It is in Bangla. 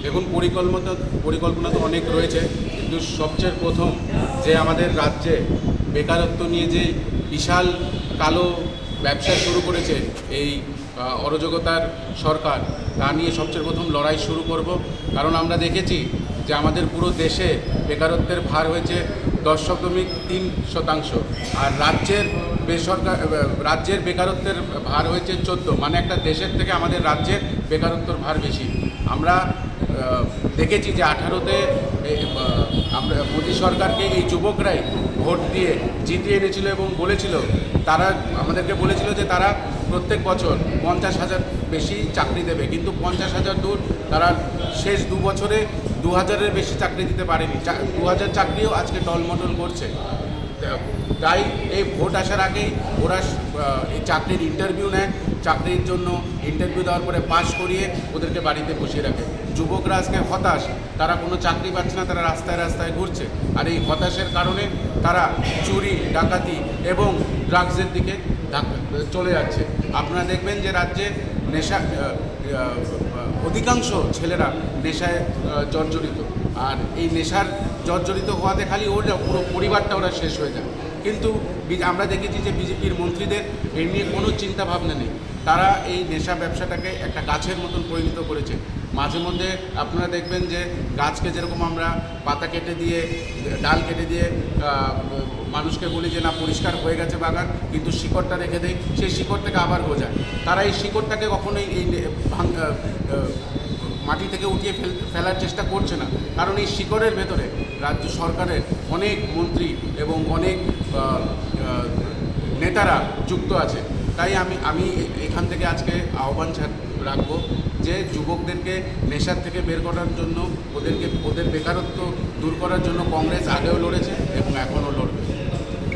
দেখুন, পরিকল্পনা তো অনেক রয়েছে, কিন্তু সবচেয়ে প্রথম যে আমাদের রাজ্যে বেকারত্ব নিয়ে যে বিশাল কালো ব্যবসা শুরু করেছে এই অরাজকতার সরকার, তা নিয়ে সবচেয়ে প্রথম লড়াই শুরু করব। কারণ আমরা দেখেছি যে আমাদের পুরো দেশে বেকারত্বের ভার হয়েছে 10.3%, আর রাজ্যের বেকারত্বের ভার হয়েছে 14। মানে একটা দেশের থেকে আমাদের রাজ্যের বেকারত্বের ভার বেশি। আমরা দেখেছি যে 18-তে আমরা মোদী সরকারকে এই যুবকরাই ভোট দিয়ে জিতিয়ে এনেছিল এবং বলেছিল, তারা আমাদেরকে বলেছিল যে তারা প্রত্যেক বছর 50,000 বেশি চাকরি দেবে, কিন্তু 50,000 দূর, তারা শেষ 2 বছরে 2,000-এর বেশি চাকরি দিতে পারেনি। 2,000 চাকরিও আজকে টলমটল করছে। তাই এই ভোট আসার আগেই ওরা এই চাকরির ইন্টারভিউ নেয়, চাকরির জন্য ইন্টারভিউ দেওয়ার পরে পাশ করিয়ে ওদেরকে বাড়িতে বসিয়ে রাখে। যুবকরা আজকে হতাশ, তারা কোনো চাকরি পাচ্ছে না, তারা রাস্তায় রাস্তায় ঘুরছে। আর এই হতাশের কারণে তারা চুরি, ডাকাতি এবং ড্রাগসের দিকে চলে যাচ্ছে। আপনারা দেখবেন যে রাজ্যে নেশা অধিকাংশ ছেলেরা নেশায় জর্জরিত, আর এই নেশার জর্জরিত হওয়াতে খালি পুরো পরিবারটা ওরা শেষ হয়ে যায়। কিন্তু আমরা দেখেছি যে বিজেপির মন্ত্রীদের এই নিয়ে কোনো চিন্তা ভাবনা নেই। তারা এই নেশা ব্যবসাটাকে একটা গাছের মতন পরিণত করেছে। মাঝে মধ্যে আপনারা দেখবেন যে গাছকে যেরকম আমরা পাতা কেটে দিয়ে, ডাল কেটে দিয়ে মানুষকে বলি যে না পরিষ্কার হয়ে গেছে বাগান, কিন্তু শিকড়টা রেখে দেয়, সেই শিকড় থেকে আবার গজায়। তারা এই শিকড়টাকে কখনোই এই মাটি থেকে উঠিয়ে ফেলার চেষ্টা করছে না, কারণ এই শিকড়ের ভেতরে রাজ্য সরকারের অনেক মন্ত্রী এবং অনেক নেতারা যুক্ত আছে। তাই আমি এখান থেকে আজকে আহ্বান রাখবো যে যুবকদেরকে নেশার থেকে বের করার জন্য, ওদের বেকারত্ব দূর করার জন্য কংগ্রেস আগেও লড়েছে এবং এখন